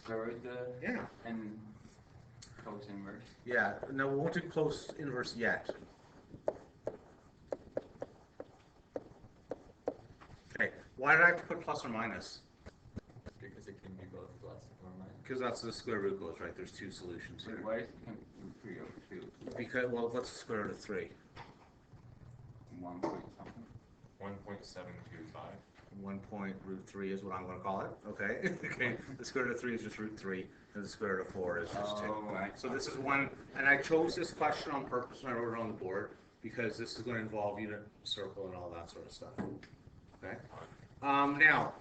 third Yeah. and close inverse. Yeah, no, we won't do close inverse yet. Okay, why did I have to put plus or minus? Because it can be both plus or minus. Because that's the square root goes, right? There's two solutions here. Why is it root 3 over 2? Because, well, what's the square root of 3? 1 point something. 1.725. 1 point root 3 is what I'm going to call it. Okay. Okay. The square root of 3 is just root 3, and the square root of 4 is just 2. Right. So this is one, and I chose this question on purpose when I wrote it on the board because this is going to involve unit circle and all that sort of stuff. Okay. Now,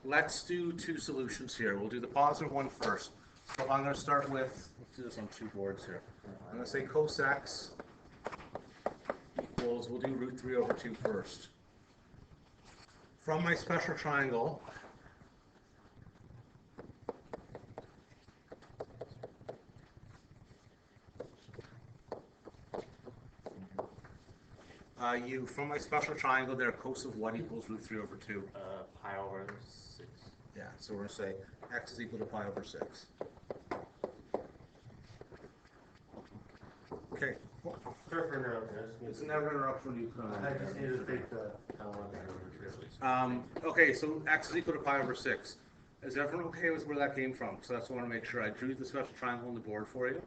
let's do two solutions here. We'll do the positive one first. So I'm going to start with, let's do this on two boards here. I'm going to say cos x equals, we'll do root 3 over 2 first. From my special triangle, from my special triangle there, cos of what equals root 3 over 2? Pi over 6. Yeah, so we're going to say x is equal to pi over 6. Okay. Sorry for interrupting. It's never an interruption when you come in. I just needed to take the Okay, so x is equal to pi over 6. Is everyone okay with where that came from? So that's what I want to make sure. I drew the special triangle on the board for you.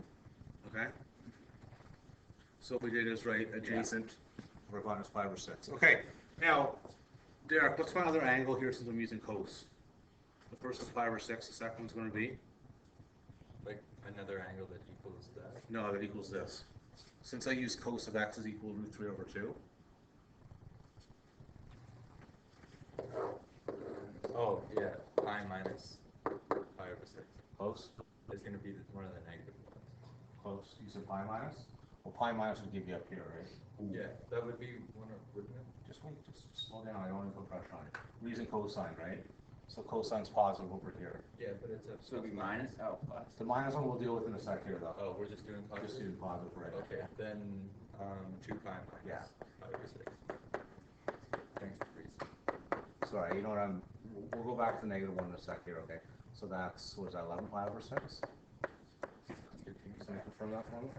Okay? So what we did is write adjacent over minus pi over 6. Okay, now, Derek, what's my other angle here since I'm using cos? The first is pi over 6, the second one's going to be? Like another angle that equals that. No, that equals this. Since I use cos of x is equal to root 3 over 2. Oh, yeah. Pi minus pi over 6. Close? It's going to be one of the negative ones. Close. You said pi minus? Well, pi minus would give you up here, right? Yeah, that would be one of, wouldn't it? Just wait, just slow down. I don't want to put pressure on it. We're using cosine, right? So cosine's positive over here. Yeah, but it's a. So it'd be minus? Oh, plus. The minus one we'll deal with in a sec here, though. Oh, we're just doing positive? Just doing positive right now. Okay, then 2 pi minus Yeah. pi over 6. Thanks for freezing. Sorry, you know what we'll go back to the negative one in a sec here, okay? So that's, what is that, 11 pi over 6? Can you confirm that for me?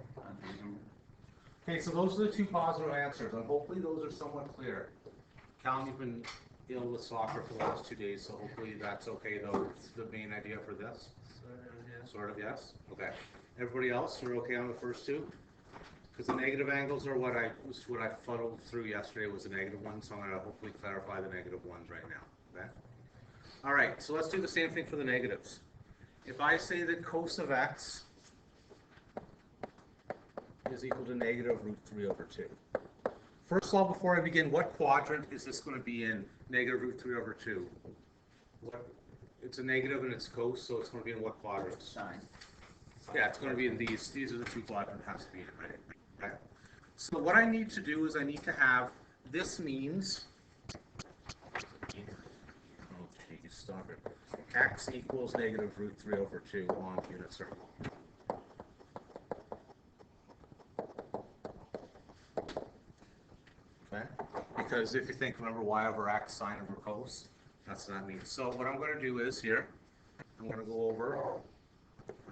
Okay, so those are the two positive answers, and hopefully those are somewhat clear. Callum, you've been ill with soccer for the last 2 days, so hopefully that's okay, though. It's the main idea for this. Sort of, yes. Okay. Everybody else, you're okay on the first two? Because the negative angles are what I fuddled through yesterday was the negative one, so I'm going to hopefully clarify the negative ones right now. Okay. All right. So let's do the same thing for the negatives. If I say that cos of x is equal to negative root 3 over 2. First of all, before I begin, what quadrant is this going to be in? Negative root 3 over 2. It's a negative and it's cos, so it's going to be in what quadrant? Sine. Yeah, it's going to be in these. These are the two quadrants it has to be in, right? Okay. So what I need to do is I need to have, this means, oh geez, stop it. X equals negative root 3 over 2 on unit circle. Okay? Because if you think, remember y over x, sine over cos, that's what that means. So what I'm going to do is here, I'm going to go over,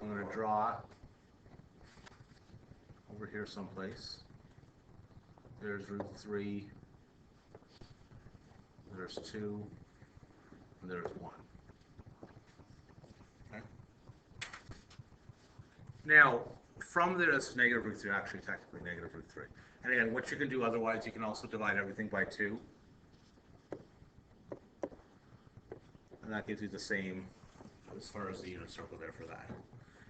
I'm going to draw over here someplace. There's root 3, there's 2, and there's 1. Okay? Now, from there, it's negative root 3, actually technically negative root 3. And again, what you can do otherwise, you can also divide everything by 2. And that gives you the same as far as the unit circle there for that.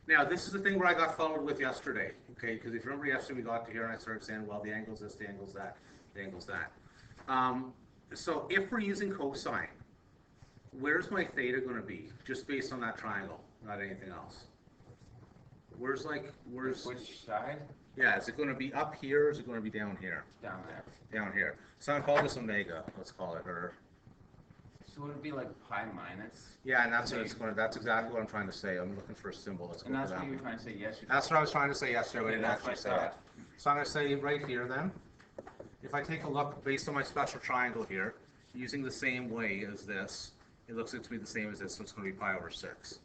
Now, this is the thing where I got followed with yesterday, okay? Because if you remember yesterday, we got to here and I started saying, well, the angle's this, the angle's that, the angle's that. So if we're using cosine, where's my theta going to be? Just based on that triangle, not anything else. Where's Which side? Yeah, is it going to be up here or is it going to be down here? Down there. Down here. So I'm calling this omega, let's call it, or... So would it be like pi minus? Yeah, and that's what it's going to, that's exactly what I'm trying to say. I'm looking for a symbol that's going And to that's that what you one. were trying to say yesterday. That's what I was trying to say yesterday, but I didn't That's actually what say I that. So I'm going to say right here then, if I take a look based on my special triangle here, using the same way as this, it looks like to be the same as this, so it's going to be pi over 6.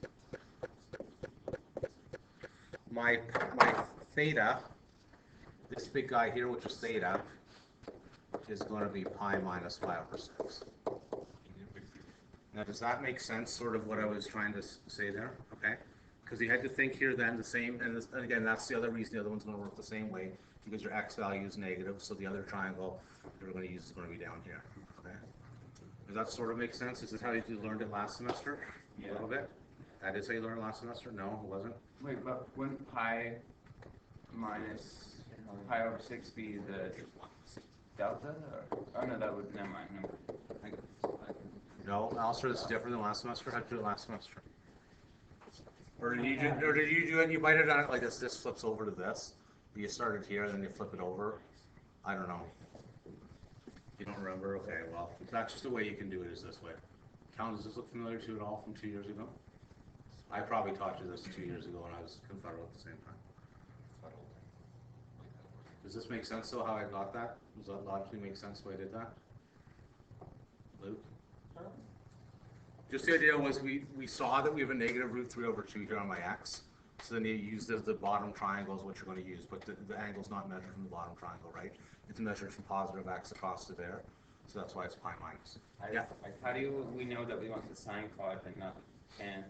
my theta, this big guy here, which is theta, is going to be pi minus 5/6. Now, does that make sense, sort of what I was trying to say there? Okay? Because you had to think here then the same, and again, that's the other reason the other one's going to work the same way, because your x value is negative, so the other triangle you're going to use is going to be down here. Okay? Does that sort of make sense? Is this how you learned it last semester? Yeah. A little bit? That is how you learned it last semester? No, it wasn't? Wait, but wouldn't pi minus pi over 6 be the delta? Or, oh no, that would, never mind. No, Alistair, this is different than last semester. How'd you do it last semester? Or did you do it, you might have done it like this, this flips over to this. You started here, and then you flip it over. I don't know. You don't remember? Okay, well, that's just the way you can do it, is this way. Cal, does this look familiar to you at all from 2 years ago? I probably taught you this 2 years ago when I was Confederate at the same time. Does this make sense though, how I got that? Does that logically make sense the way I did that? Luke? Just the idea was we saw that we have a negative root 3 over 2 here on my x. So then you use the bottom triangle is what you're going to use, but the angle's not measured from the bottom triangle, right? It's measured from positive x across to there. So that's why it's pi minus. Yeah. How do we know that we want the sine quadrant, not tan?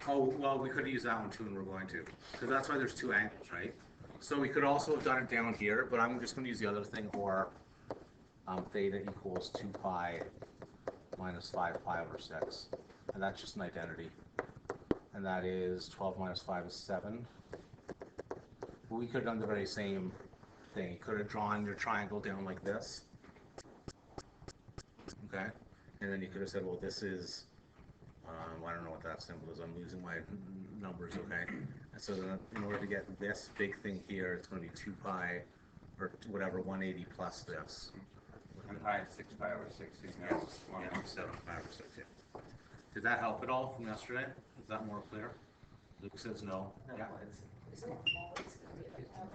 Oh, well, we could use that one too, and we're going to. Because that's why there's two angles, right? So we could also have done it down here, but I'm just going to use the other thing for theta equals 2 pi minus 5 pi over 6. And that's just an identity. And that is 12 minus 5 is 7. But we could have done the very same thing. You could have drawn your triangle down like this. Okay? And then you could have said, well, this is, I don't know what that symbol is. I'm losing my numbers, okay? And so then in order to get this big thing here, it's going to be 2 pi, or whatever, 180 plus this. And pi is 6 pi over 6. So Yeah, yeah. 7 pi over 6, yeah. Did that help at all from yesterday? Is that more clear? Luke says no. No, Yeah. it's not always going to be like that.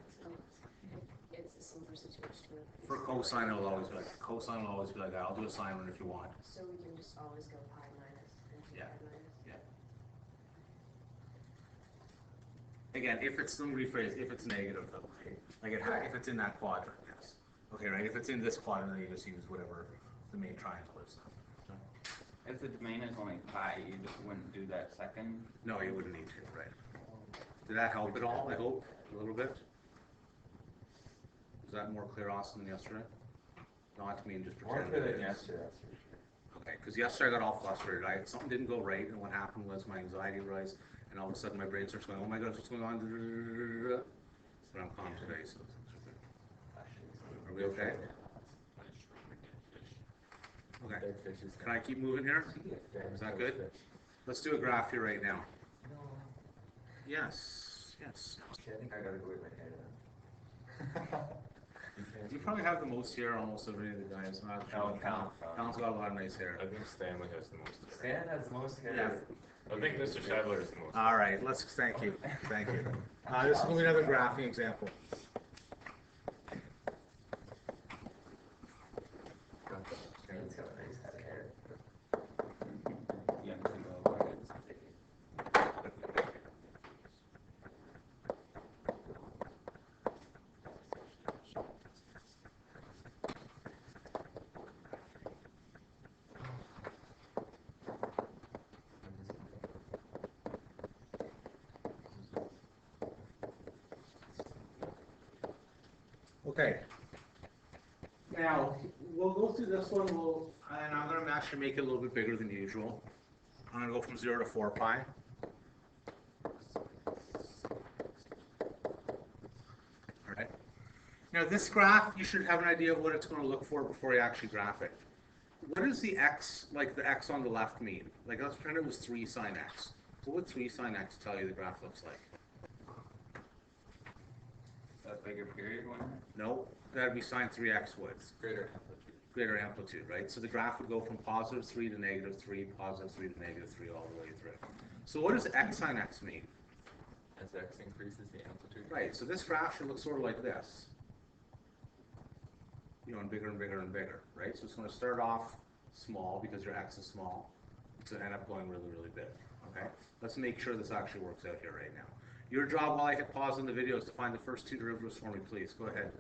It's a similar situation. For cosine, it'll always be like cosine will always be like that. I'll do a sine one if you want. So we can just always go pi minus and 2 Yeah. pi minus. Yeah. Again, if it's, let me rephrase, if it's negative though, like if it's in that quadrant, yes. Okay, right? If it's in this quadrant, then you just use whatever the main triangle is. If the domain is only pi, you just wouldn't do that second. No, you wouldn't need to, right? Did that help at all? I hope a little bit. Is that more clear, Austin, than yesterday? Not to me, just More pretend. clear it than is. yesterday, that's for sure. Okay, because yesterday I got all flustered. Something didn't go right, and what happened was my anxiety rose, and all of a sudden my brain starts going, "Oh my gosh, what's going on?" But I'm calm today, so are we okay? Okay. Can I keep moving here? Is that good? Let's do a graph here right now. Yes. Yes. I think I gotta go with my head. You probably have the most hair almost of any of the guys. No, Cal. Cal's got a lot of nice hair. I think Stanley has the most. Stan has the most hair. Yeah. I think Mr. Shadler is the most. All right, thank you. Thank you. This is going to be another graphing example. Stan's got a nice head of hair. Yeah, Okay. Now, we'll go through this one, and I'm going to actually make it a little bit bigger than usual. I'm going to go from 0 to 4 pi. All right. Now, this graph, you should have an idea of what it's going to look for before you actually graph it. What does the x, like the x on the left, mean? Like, let's pretend it was 3 sine x. What would 3 sine x tell you the graph looks like? that bigger period one. No, that'd be sine 3x width. Greater amplitude, right? So the graph would go from positive 3 to negative 3, positive 3 to negative 3, all the way through. So what does x sine x mean? As x increases the amplitude. Right, so this graph should look sort of like this. You know, and bigger and bigger and bigger, right? So it's going to start off small because your x is small to end up going really, really big, okay? Let's make sure this actually works out here right now. Your job while I hit pause on the video is to find the first two derivatives for me, please. Go ahead.